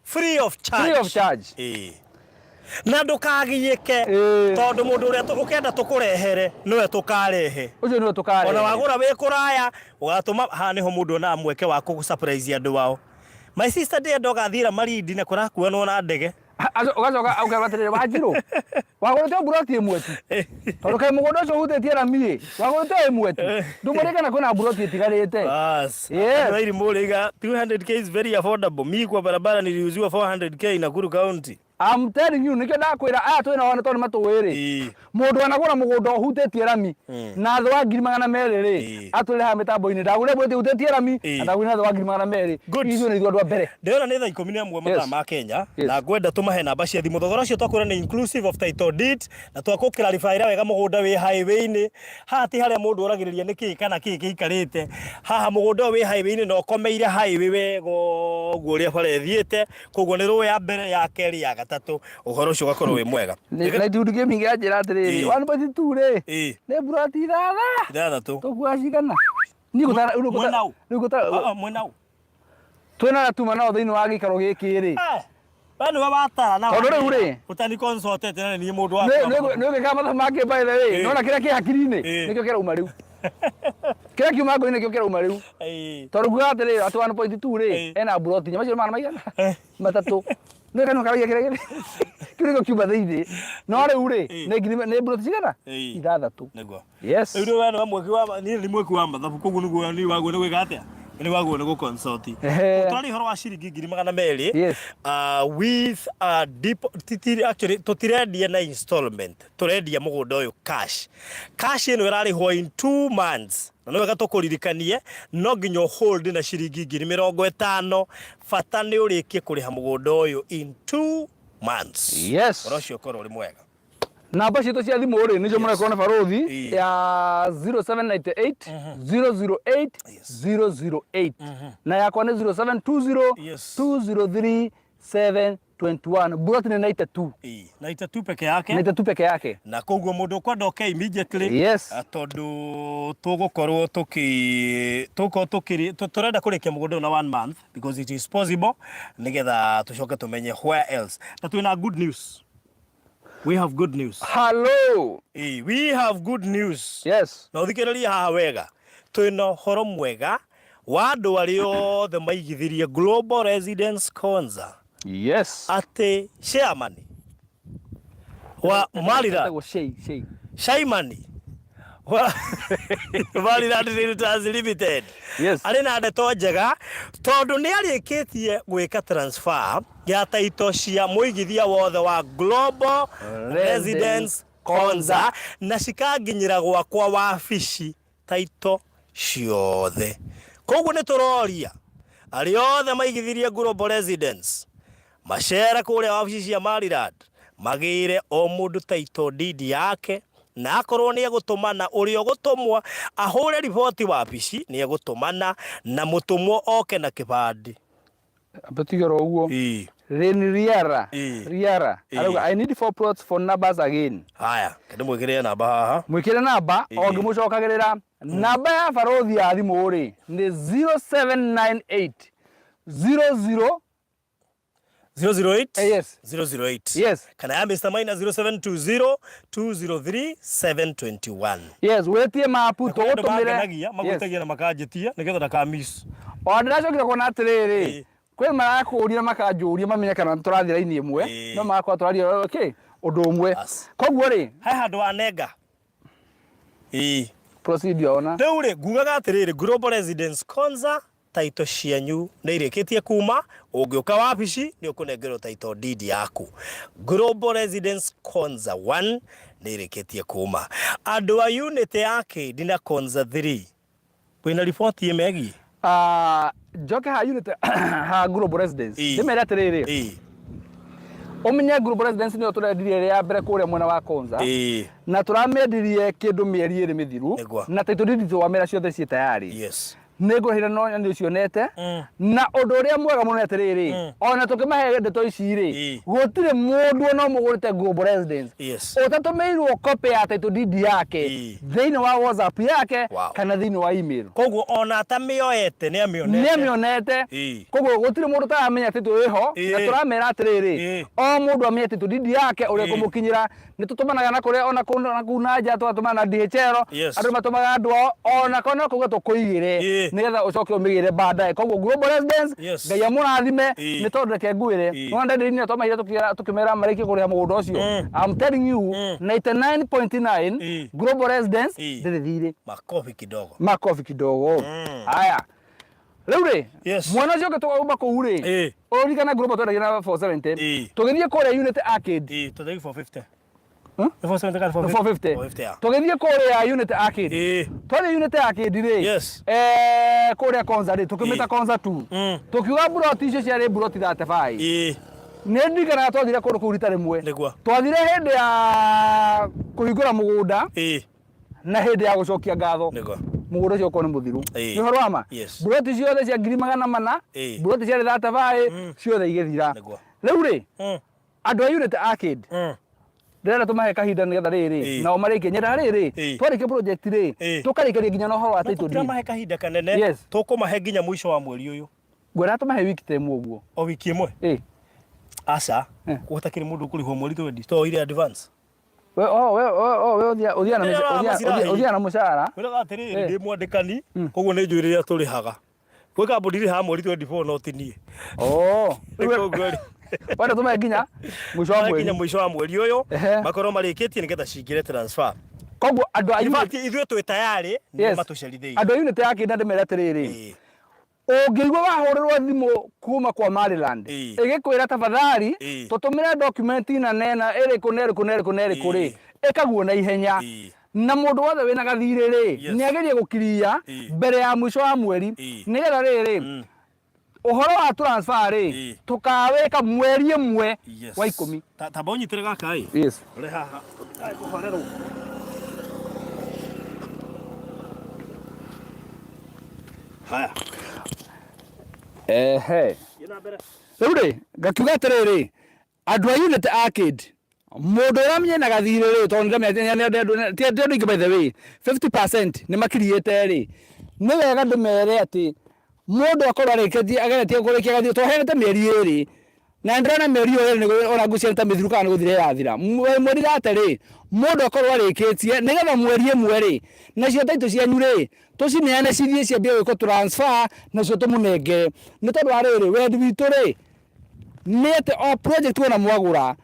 free of charge. Na ndũkagiyĩke tondũ mũndũ ũrĩa ũkenda tũkũrehere nĩwe tũkarehe ũcio nĩwe tũkarehe ona wagũra wĩ kũraya ũgatũma ha nĩho mũndũ ona mweke wa kũgũsurprise andũ wao. My sister ndĩenda ũgathira Malindi na kũrakuanwo na ndege ugacoka auga atĩrĩrĩ Wanjirũ wagũrĩte buroti ĩmwe tu tondũ kaĩ mũgũnda ũcio ũhutĩtie rami wagũrĩte ĩmwe tu ndũmũrĩkana kwĩna buroti ĩtigarĩte. Yes. Irimũrĩga 200k is very affordable. Mimi kwa barabara niliuziwa 400k Nakuru County. I'm telling you nikio ndakwĩra aya twĩna wana tondũ matũwĩrĩ mũndũ anagũra mũgũnda ũhutĩtie rami na thwa ngiri magana merĩ rĩ atũrĩre ha mĩtambo-inĩ ndagũre buroti ũhutĩtie rami na ndagũre na thwa ngiri magana merĩ ithuĩ nĩ ithuĩ andũ a mbere. Ndĩrona nĩ thaa 11 mathaa ma Kenya na ngwenda tũmahe namba cia thimũ. Thogora ũcio twakwĩra nĩ inclusive of title deed na twakũklarify wega mũgũnda wĩ highway-inĩ haha ti harĩa mũndũ oragĩrĩria nĩkĩ kana kĩ gĩikarĩte haha mũgũnda wĩ highway-inĩ na ũkomeire highway wega ũguo ũrĩa bara ĩthiĩte koguo nĩ rũĩ ya mbere ya kerĩ ya gatatũ ũhoro ũcio ũgakorwo wĩ mwega. Na ithuĩ gaming ya njĩra atĩrĩrĩ 1.2 rĩ nĩ buroti ithathatũ tũkuacigana mwenau twĩna gatuma nao thĩinĩ wa gĩikaro gĩkĩ rĩ we nĩwe watara na tondũ rĩu rĩ ũtani consulted na niĩ mũndũ wa nĩ ũgĩka mathabu make by the way nona kĩrĩa kĩ hakiri-inĩ nĩkĩo kĩrauma rĩu kĩrĩa kiuma ngũ-inĩ nĩkĩo kĩrauma rĩu tondũ kuga atĩrĩrĩ atĩ 1.2 rĩ ena buroti macio magana maigana matatũ nĩ kanũ karagia kĩrĩa kĩrĩa kiuma thĩinĩ no rĩu rĩ nĩ buroti cigana ithathatũ. Yes. Rĩu we nĩ mweki wa niĩ nĩ mweki wa mathabu koguo nĩguo niĩ waguo nĩ gwĩka atĩa ni waguo ni gukonsult twari horo wa ciringi 200 Yes. with actually tutirendia na installment, turendia mugunda uyu cash ino irarihwo in 2 months na no wega tukuririkanie no nginya hold na ciringi 50 fata ni urikie kuriha mugunda uyu in 2 months. Yes. Orocio koro uri mwega. Namba citu cia thimu ri nicio murekona barothi ya 0798 008 008 na yakwa ni 0720 203 721. Buloti ni 92. 92 peke yake. 92 peke yake. Na koguo mundu kwenda okay immediately. Yes. Tondu tugukorwo turenda kurikia mugunda na 1 month because it is possible nigetha tucoke tumenye where else. Na twina good news. We have good news. Hello. We have good news. Yes. Na uthikiriria haha wega. Twina horo mwega wa andu ari othe maigithirie Global Residence Konza. Yes. Ate chairman wa Marira. Shaimani. Wa Marira Realtors Limited. Yes. Ari na ndeto njega tondu ni arikitie gwika transfer ya taito cia muigithia wothe wa Global Residence Konza na cikanginyira gwakwa wabici taito ciothe. Koguo ni turoria ari othe maigithirie Global Residence macera kuria wabici cia Maryland magire o mundu taito deed yake na akorwo ni egutumana uri ogutumwa ahure report wabici ni egutumana na mutumwo oke na kibandi abatigero uguo Riara aruga I need 4 plots for numbers again. Haya kende mwikire namba haha mwikire namba ongi mucokagirira namba ya barothi ya thimu ri ni 0798 00 008 yes 008 yes kana ya Mr. Maina 0720 203 721 yes wetie mapu to gutumire magutagia na makajitia nigetha ndakamiss ondacokire kuona atiriri kwe marakuria makanjuria mamenye kana turathira ini imwe no makwa turathira okay undu umwe koguo ri hai handu anenga procedure ona Deure ngugaga atiriri Global Residence Konza taito cianyu ni irikitie kuma ungiuka wabici ni ukunengerwo taito deed yaku. Global Residence Konza 1 ni irikitie kuma andu a unit yake dina Konza 3 wina report yemegi joke ha unit ha Global Residence ndimera atiriri omenye Global Residence ni oturendirie ya mbere kuria mwena wa Konza na turamendirie kindu mieri iri mithiru na taito deed wa mera ciothe ci tayari. Yes. Nego hira no ni cionete na undu uria mwega muno atiriri ona tukimahe ndeto ici ri gutire mundu no mugurite Global Residence utatumeirwo copy ya title deed yake thiini wa WhatsApp yake kana thiini wa email. Koguo ona atamioete ni amionete koguo gutire mundu ta amenya title iho na turamera atiriri o mundu amenya title deed yake uria kumukinyira ni tutumanaga na kuria ona kuna nja twatumana DHL andu matumaga andu ona kana kuga tukuigire nigetha ucoke umigire baadaye. Koguo Global Residence ngai amurathime ni tondu reke ngwire no ndenderi ni atoma hira tukimera mariki kuria mugunda ucio. I'm telling you 99.9 Global Residence ndithire makofi kidogo haya riu ri mwana ucio gitwa kuu ri urikana Global twendagia na 470 tugithie kuria unit arcade tuthii 450 450 tugithie kuria unit arcade twari unit arcade ri kuria Konza ri tukimita Konza 2 tukiuga buroti icio ciari buroti 35 ni ndigana twathire kundu kurita rimwe twathire hindi ya kuhingura mugunda na hindi ya gucokia ngatho mugunda ucio ko ni muthiru ni horo ama buroti ciothe cia 400 buroti ciari 35 ciothe igithira riu ri andu a unit arcade ndera tumahe kahinda nigetha riri nao marike nyenda riri twarike project ri tukarikeria nginya no horo wa title deed tumahe kahinda kanene tukumahe nginya mwisho wa mweri uyu gwera tumahe wiki temu uguo o wiki imwe asa gutakiri mundu kurihwo mweri 20 to ile advance we udia na mushara wira atiriri ndi mwandikani koguo ni njwiriria turihaga gwe kambuni ha mweri 24 no tinie koguo wanda tumahe nginya mwisho wa mweri uyu makorwo marikitie nigetha cingire transfer. Koguo andu a unit ithuĩ twĩ tayari ni matucerithĩirie andu a unit yake ndimera atiriri Ũngĩigua wahũrĩrwo thimũ kuma kwa Maryland ĩgĩkwĩra tafadhali tũtũmĩre document na nena ĩrĩkũ rĩ ĩkaguo na ihenya na mũndũ wothe wĩna gathirĩ rĩ nĩagerie gũkiria mbere ya mũico wa mweri nĩgetha rĩrĩ ũhoro wa transfer rĩ tukawĩka mweri ĩmwe wa 10 tamba ũnyitĩre gaka ĩ yes ũrĩ haha ũhorerwo haya rĩu rĩ ngakiuga atĩrĩrĩ andũ a Unity Arcade mũndũ ũramenya na gathirĩ rĩ tondũ ndĩrenda ingĩ by the way 50% nĩ makiriĩte rĩ nĩ wega ndĩmere atĩ mũndũ akorwo arĩkĩtie ageretie kũrĩkia gathirĩ twaheanĩte mĩeri ĩrĩ na ndĩrona mĩeri ĩyo ĩrĩ ona ngucia ta mĩthiru kana nĩ gũthira yathira mweri gate rĩ mũndũ akorwo arĩkĩtie nĩgetha mweri ĩmwe rĩ nacio taitũ cianyu rĩ tũcineane cithiĩ ciambie gwĩkwo transfer nacio tũmũnengere nĩ tondũ wa rĩrĩ wendi witũ rĩ nĩ atĩ o project wona mwagũra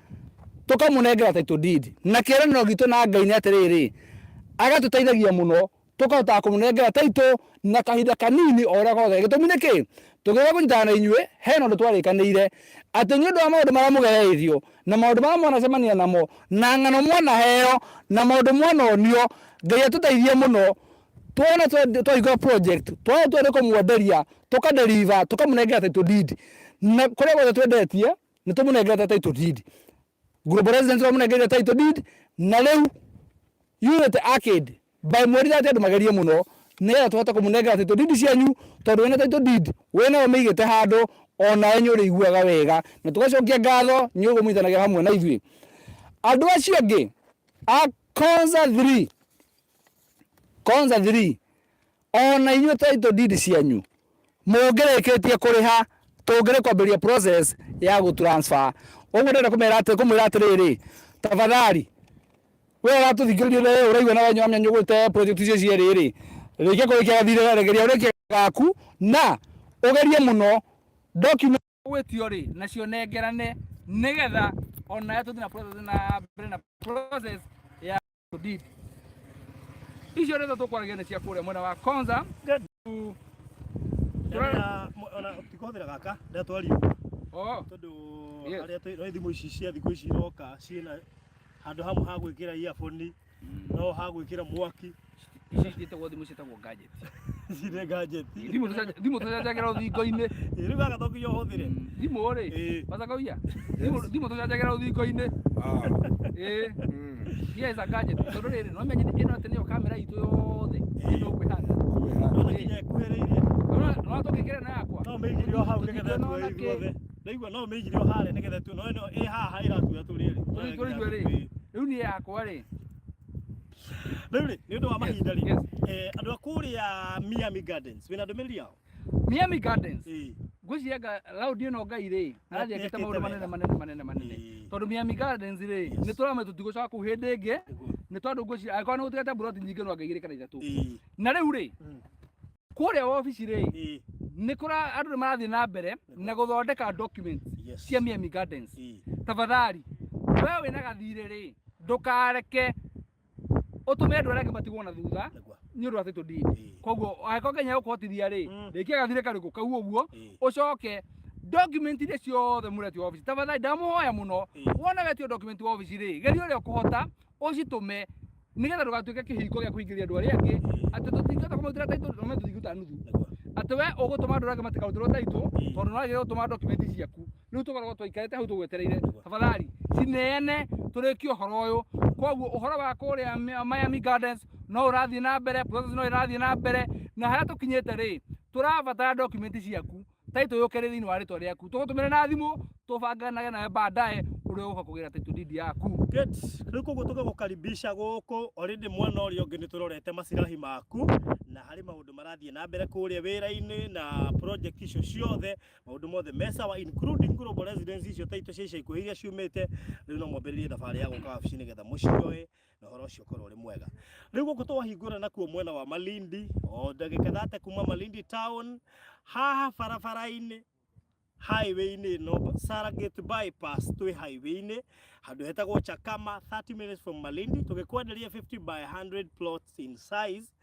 tũkamũnengera title deed na kĩĩranĩro gitũ na Ngai nĩ atĩrĩrĩ agatũteithagia mũno tũkahota kũmũnengera title na kahinda kanini o ũrĩa gothe gĩtũmi nĩ kĩ tũgĩũka kũnyitana na inyuĩ hena ũndũ twarĩkanĩire atĩ nĩ ũndũ wa maũndũ marĩa mũgereithio na maũndũ marĩa mwanacemania namo na ng'ano mwanaheo na maũndũ mwanonio Ngai atũteithie mũno tuona twahinga project tuona twende kũmwenderia tũkadeliver tũkamũnengera title deed na kũrĩa guothe twendetie nĩ tũmũnengera title deed Global Residence tũmũnengera title deed na rĩu Unity Arcade by mweri that andũ magerie mũno nĩgetha tũhote kũmũnengera title deed cianyu tondũ wĩna title deed wĩna ũmĩigĩte handũ ona enyu ũrĩiguaga wega na tũgacokia ngatho nĩ ũgũmũithanagĩra hamwe na ithuĩ andũ acio angĩ a Konza 3 ona inyuĩ title deed cianyu mũngĩrĩkĩtie kũrĩha tũngĩrĩ kwambĩrĩria process ya gũtransfer ũguo ndĩrenda kũmwĩra atĩrĩrĩ tafadhali we ũratũthikĩrĩria rĩ ũraigua na wenyu amnyanyũgũte project icio cierĩ rĩ rĩkia kũrĩkia gathirĩ regeria ũrĩkia gaku na ũgerie mũno document gwĩtio rĩ nacio nengerane nĩgetha ona tũthiĩ na process ya deed icio rĩtho tũkwaragia nĩ cia kũrĩa mwena wa Konza ona tikothera gaka ndatwario tondũ arĩa twĩ thimũ ici cia thikũ ici iroka ciĩna handũ hamwe ha gwĩkĩra earphone no ha gwĩkĩra mwaki ici ciĩtagwo thimũ ciĩtagwo gadget cirĩ gadget thimũ tũcanjagĩra rũthingo-inĩ rĩu gaka tokio ũhũthĩre thimũ rĩ bacakauia thimũ tũcanjagĩra rũthingo-inĩ yes a gadget tondũ rĩrĩ no menye ĩno atĩ nĩyo kamera itũ yothe ĩno kwĩhanda ona kinya ĩkuhĩrĩirie no tũngĩkĩra na yakwa no mĩigire o hau nĩgetha tuoe ithuothe ndaigua no mĩigire o harĩa nĩgetha tu no ĩno ĩ haha ĩratuoya tũrĩ rĩu niĩ yakwa rĩ rĩu rĩ nĩ ũndũ wa mahinda rĩ andũ a kũrĩa Miami Gardens wĩna ndũmĩrĩri yao Miami Gardens ngwĩciria laudi ĩno Ngai rĩ arathiĩ ekĩte maũndũ manene tondũ Miami Gardens rĩ nĩ tũramenya tũtigũcoka kũu hĩndĩ ĩngĩ nĩ tondũ ngwĩciria angĩkorwo nĩ gũtigate buroti nyingĩ no angĩigĩrĩ kana ithatũ na rĩu rĩ kũrĩa wabici rĩ nĩ andũ nĩ marathiĩ na mbere na gũthondeka documents cia Miami Gardens tafadhali we wĩna gathirĩ rĩ ndũkareke ũtũme andũ arĩa angĩ matigwo na thutha nĩ ũndũ wa title deed koguo angĩkorwo Kenya gũkũhotithia rĩ rĩkia gathirĩ karĩkũ kau ũguo ũcoke document iria ciothe mũretio wabici tafadhali ndamũhoya mũno wona wetio document wabici rĩ geria ũrĩa ũkũhota ũcitũme nĩgetha ndũgatuĩke kĩhiko gĩa kũingĩria andũ arĩa angĩ atĩ tũtingĩhota kũmũrutĩra title no tũtingĩruta nuthu atĩ we ũgũtũma andũ arĩa angĩ matikarutĩrwo title tondũ no agĩrĩirwo gũtũma document ciaku rĩu tũkoragwo twaikarĩte hau tũgwetereire tafadhali cineane tũrĩkie ũhoro ũyũ koguo ũhoro wa kũrĩa Miami Gardens no ũrathiĩ na mbere process no ĩrathiĩ na mbere na harĩa tũkinyĩte rĩ tũrabatara document ciaku title yũke rĩ thĩinĩ wa rĩtwa rĩaku tũgũtũmĩra na thimũ tũbanganage nawe baadaye ũrĩa ũgũka kũgĩra title deed yaku rĩu koguo tũgĩgũkaribisha gũkũ already mwena ũrĩa ũngĩ nĩ tũrorete macirahi maku na harĩ maũndũ marathiĩ na mbere kũrĩa wĩra-inĩ na project icio ciothe maũndũ mothe me sawa including Global Residence icio title cia ica ikuhĩ iria ciumĩte rĩu no mwambĩrĩrie thabarĩ ya gũka wabici nĩgetha mũcioe na ũhoro ũcio ũkorwo ũrĩ mwega rĩu gũkũ twahingũra nakuo mwena wa Malindi o ndagĩka thate kuma Malindi town haha barabara-inĩ highway-inĩ no Saragate bypass twĩ highway-inĩ handũ hetagwo Chakama 30 minutes from Malindi tũgĩkwenderia 50 by 100 plots in size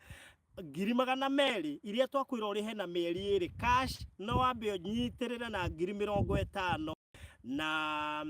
ngiri magana meri iria twakwira uri he na mieri iri cash no wambe unyitirira na ngiri 50 na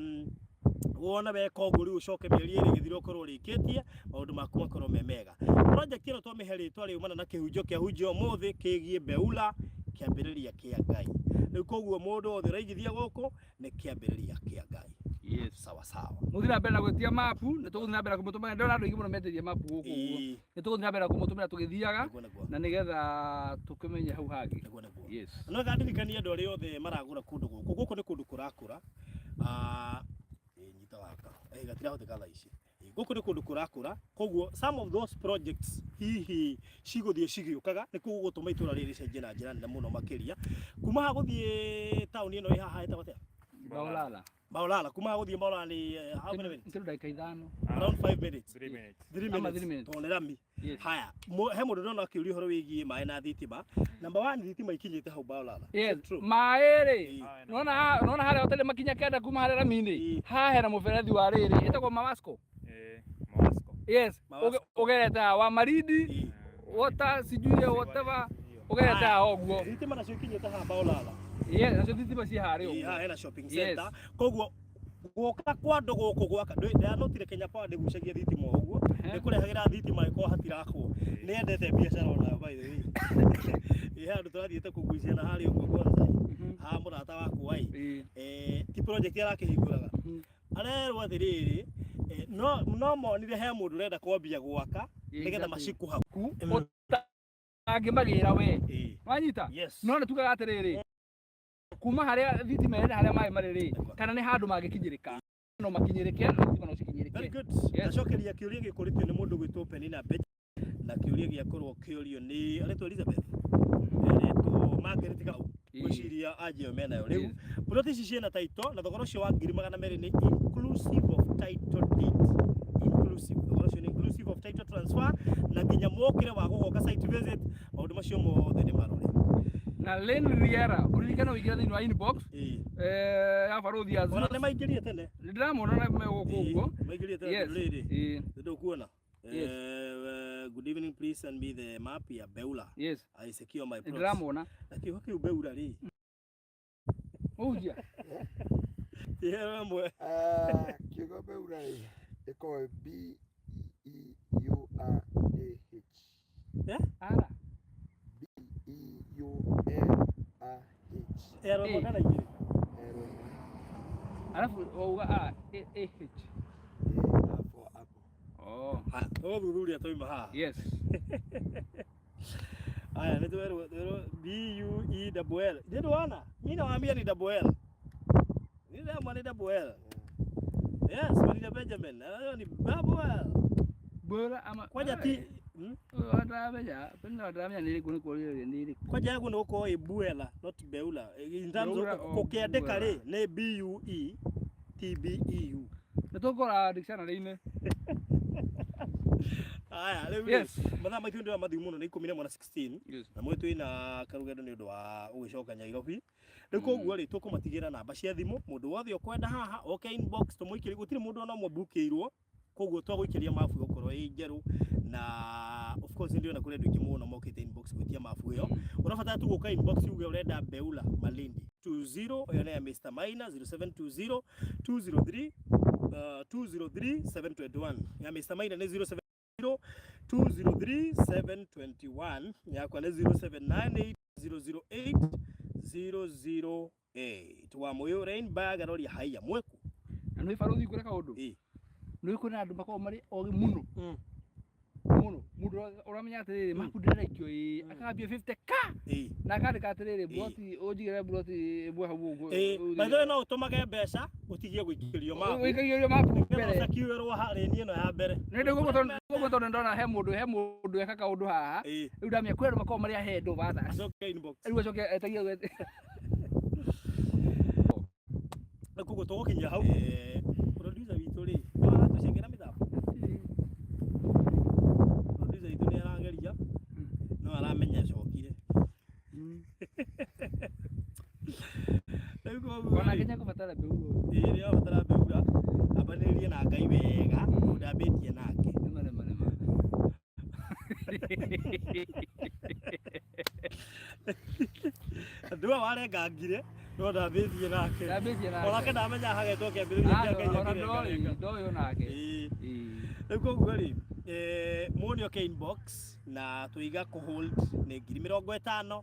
wona beka ũguo rĩu ucoke mieri iri githiro korwo rikitie maundu maku makorwo memega. Project ino twamiheritwo ri umana na kihunjo kia hunjio muthi kigie Beulah kiambiriria kia Ngai. Riu koguo mundu othe raigithia guku ni kiambiriria kia Ngai. Yes, sawa sawa. Muthira mbere na gwetia mapu ni tuguthina mbere kumutumira ndona andu ingi muno metirie mapu guku uguo. Ni tuguthina mbere kumutumira tugithiaga na nigetha tukimenye hau hangi. Yes. No gandirikania andu ari othe maragura kundu guku. Guku ni kundu kurakura. Nyita waka. Gatira hotheka thaa ici. Guku ni kundu kurakura. Koguo some of those projects hihi ciguthie cigiukaga ni kugutuma itura riri cenjie na njira nene muno makiria. Kuma ha guthie tauni ino haha etagwo atia? Beulah. Kuma guthie Beulah ni how many minutes? Dakika 5. Around 5 minutes. 3 minutes. 3 minutes. Tonerami. Haya, he mundu ndona akiuria horo wigie mai na thitima. Number 1 thitima ikinyite hau Beulah. Yes. Mai ri. Nona hare hoteli makinya kenda kuma hare ramini. Ha hera muberethi wa riri. Etagwo Mawasco. Mawasco. Yes. Ugereta wa Maridi. Water sijui whatever. Ugereta oguo. Thitima nacio ikinyite ha Beulah. Yes, nacio thitima ci hari ha hena shopping center. Koguo guka kwa ndu guku gwaka ndanotire Kenya Power ndigucagia thitima uguo ni kurehagira thitima iko hatirakwo ni endete biashara ona by the way handu turathiete kugucia na hari uguo kwanza ha murata waku wai ti project yarakihinguraga arerwa thiriri no monire he mundu renda kwambia gwaka nigetha maciku haku angimagira we wanyita no ne tukaga atiriri kuma haria thitima ene haria mai mariri kana ni handu magikinyirika no makinyirike thitima no cikinyirike. Very good. Nacokeria kiuria gikuritio ni mundu gwitwo Penina Bench na kiuria giakorwo kiurio ni aretwo Elizabeth aretwo Margaret Gau gwiciria ajio mena yo riu plot ici ciena title na thogora ucio wa 200 ni inclusive of title deed thogora ucio ni inclusive of title transfer na nginya mwokire wa gugoka site visit maundu macio mothe ni marore na Len Riera uririkana wigira thini wa inbox ya baruthi ya ona nemaingirie tene ndiramona na meguko uguo maigirie tene riri ndio kuona good evening, please send me the map ya Beulah. Yes, I secure my plots. ndiramona lakini wakiu Beulah ri uja mwe kiugo Beulah iko Beulah ara Ero magana igiri. Alafu uga Thuthuria toima haha. Yes. Aya nĩ twero BUELL. Ndio wana. Mimi nawaambia ni double L. Ni ndio ni double L. Yes, Maria Benjamin. Hayo ni double L. Bora ama kwaja ti watabeja penda watamia nilikuwa nili kwaja yangu ni uko Beulah not Beulah. In terms of kukiandika ri ni BUETBEU. Natokora dictionary ine. Aya leo yes mathaa maitũ ndio mathiu muno ni 10 mwana 16 yes na mwetu ina karugendo ni undu wa ugicoka Nairobi riu koguo ri tukumatigira namba cia thimu mundu wothe ukwenda haha okay inbox tumuikiri gutiri mundu ona mwabukirwo koguo twaguikiria mafu gukorwo injeru na of course ndio na kule ndu kimuno mokite inbox gwitia mafu iyo urabatara tu guka inbox uge urenda Beulah Malindi 20 oyo na Mr Maina 0720 203 721 ya Mr Maina ni 07 203 721 yakwa ni 0798 008 008 wa moyo Rainbag arori haya mweku na no ifaruthi kure kaundu no ikuna andu makao mari ogi muno mundu uramenya atiriri makundira ikio akabia 50k na kandika atiriri bloti ujigire bloti bwa hagu baitho no utumage mbeca utigie guikirio mapu uikirio mapu mbere sakiwerwo hari ni no ya mbere ndio gugo ndona he mundu eka kaundu haha riu ndamia kwero makao mari ahedo batha okay inbox riu acoke etagia gwete kugo tugukinya hau producer witu ri tucengera mithapo producer witu ni arangeria no aramenya cokire Wana Kenya kubatara Beulah iri abatara Beulah abanirie na Ngai wega ndambitie nake Ndua wale ngangire no ndambĩtie nake onake ndamenya hagetwo kĩambĩrĩria kĩa ndoyo nake rĩu koguo rĩ mũnĩ oke inbox na tũiga kũhold nĩ 50,000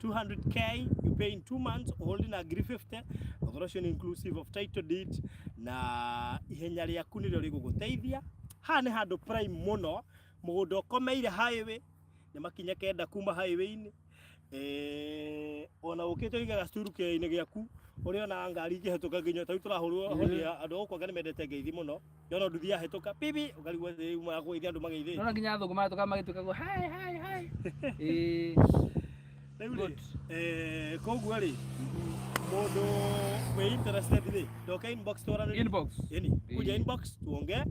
200k you pay in 2 months hold na 50 operation inclusive of title deed na ihenya rĩaku nĩrĩo rĩgũgũteithia. Haha nĩ handũ prime mũno, mũgũnda ũkomeire highway nĩ makinya kenda kuma highway-inĩ. Ona ũkĩte igaga cukuru kĩa-inĩ gĩaku ũrĩa ona ngari ingĩhetũka nginya ta tũrahũrwo hũthia andũ gũkũ anga nĩ mendete ngeithi mũno yona nduthi yahetũka bibi ũkarigwo uma gũithia andũ mageithi nona nginya thũngũ magĩtũka magĩtuĩka hi rĩu koguo rĩ mũndũ wĩ interested rĩ ndoke inbox twaranĩrie kuja inbox tuonge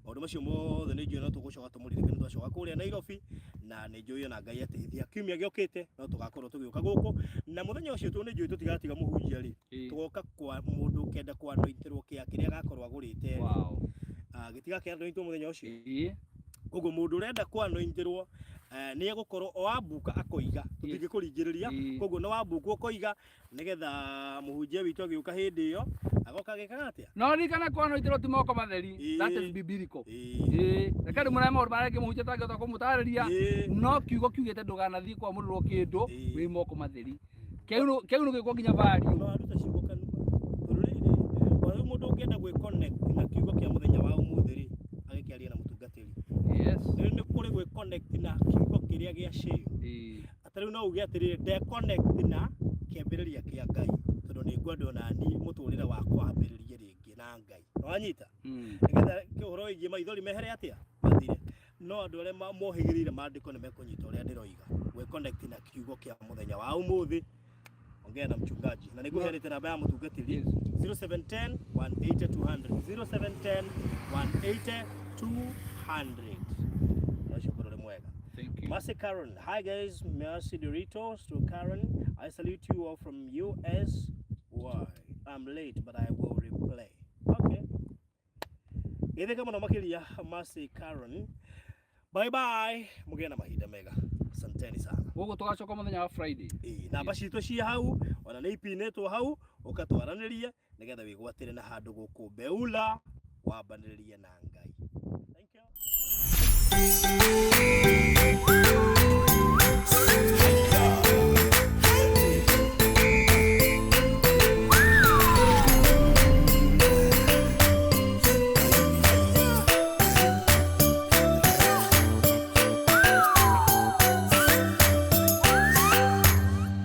maũndũ macio mothe nĩ njũĩ no tũgũcoka tũmũririkane nĩ twacoka kũrĩa Nairobi na nĩ njũĩ ona Ngai ateithia kiumia gĩũkĩte no tũgakorwo tũgĩũka gũkũ na mũthenya ũcio nĩ njũĩ tũtigatiga mũhunjia rĩ tũgoka kwa mũndũ kenda kwa anointerwo kĩrĩa agakorwo agũrĩte gĩtiga kĩa anointerwo mũthenya ũcio koguo mũndũ ũrenda kwa anointerwo nĩ egũkorwo o ambuka akoiga tũtingĩkũringĩrĩria koguo no ambuka ũkoiga nĩgetha mũhunjia witũ agĩũka hĩndĩ ĩyo agoka gĩkaga atĩa no ririkana kwa anointerwo ti moko matheri that is biblical reke rĩmwe maũndũ marĩa mũhunjia tangĩhota kũmũtarĩria no kiugo kiugĩte ndũganathiĩ kwa mũrũrwo kĩndũ wĩ moko matheri kĩu nĩ gĩkwo nginya value no andũ ta ciugo kanu rĩrĩ kwa rĩu mũndũ ũngĩenda gwĩ connect na kiugo kĩa mũthenya wa ũmũthĩ rĩ agĩkĩaria na mũtungatĩri nĩ kũrĩ gwĩ connect na kiugo kĩrĩa gĩa shame atarĩu no uge atĩrĩrĩ de connect na kĩambĩrĩria kĩa Ngai tondũ nĩ ngwenda ona ni mũtũrĩre wakwa ambĩrĩrie rĩngĩ na Ngai wanyita nĩgetha ũhoro wĩgiĩ maithori mehere atĩa mathire no andũ arĩa mohĩgĩrĩire maandĩko nĩ mekũnyita ũrĩa ndĩroiga gwĩ connect na kiugo kĩa mũthenya wa ũmũthĩ ongea na mchungaji na nĩngũheanĩte namba ya mũtungatĩri 0710 180 200 0710 180 200 Thank you. Mercy Karen. Hi guys, Mercy Doritos to Karen. I salute you all from US. Why? I'm late, but I will replay. Okay. Githe kama na makiria Mercy Karen. Bye bye. Mugena mahinda mega. Asanteni sana. Wogo tugacoka muthenya wa Friday. Namba citũ ci hau, ona nĩ ipinĩtwo hau, ũkatwaranĩria nĩgetha wĩgwatĩre na handũ gũkũ Beulah wambanĩrĩrie na Ngai. Thank you.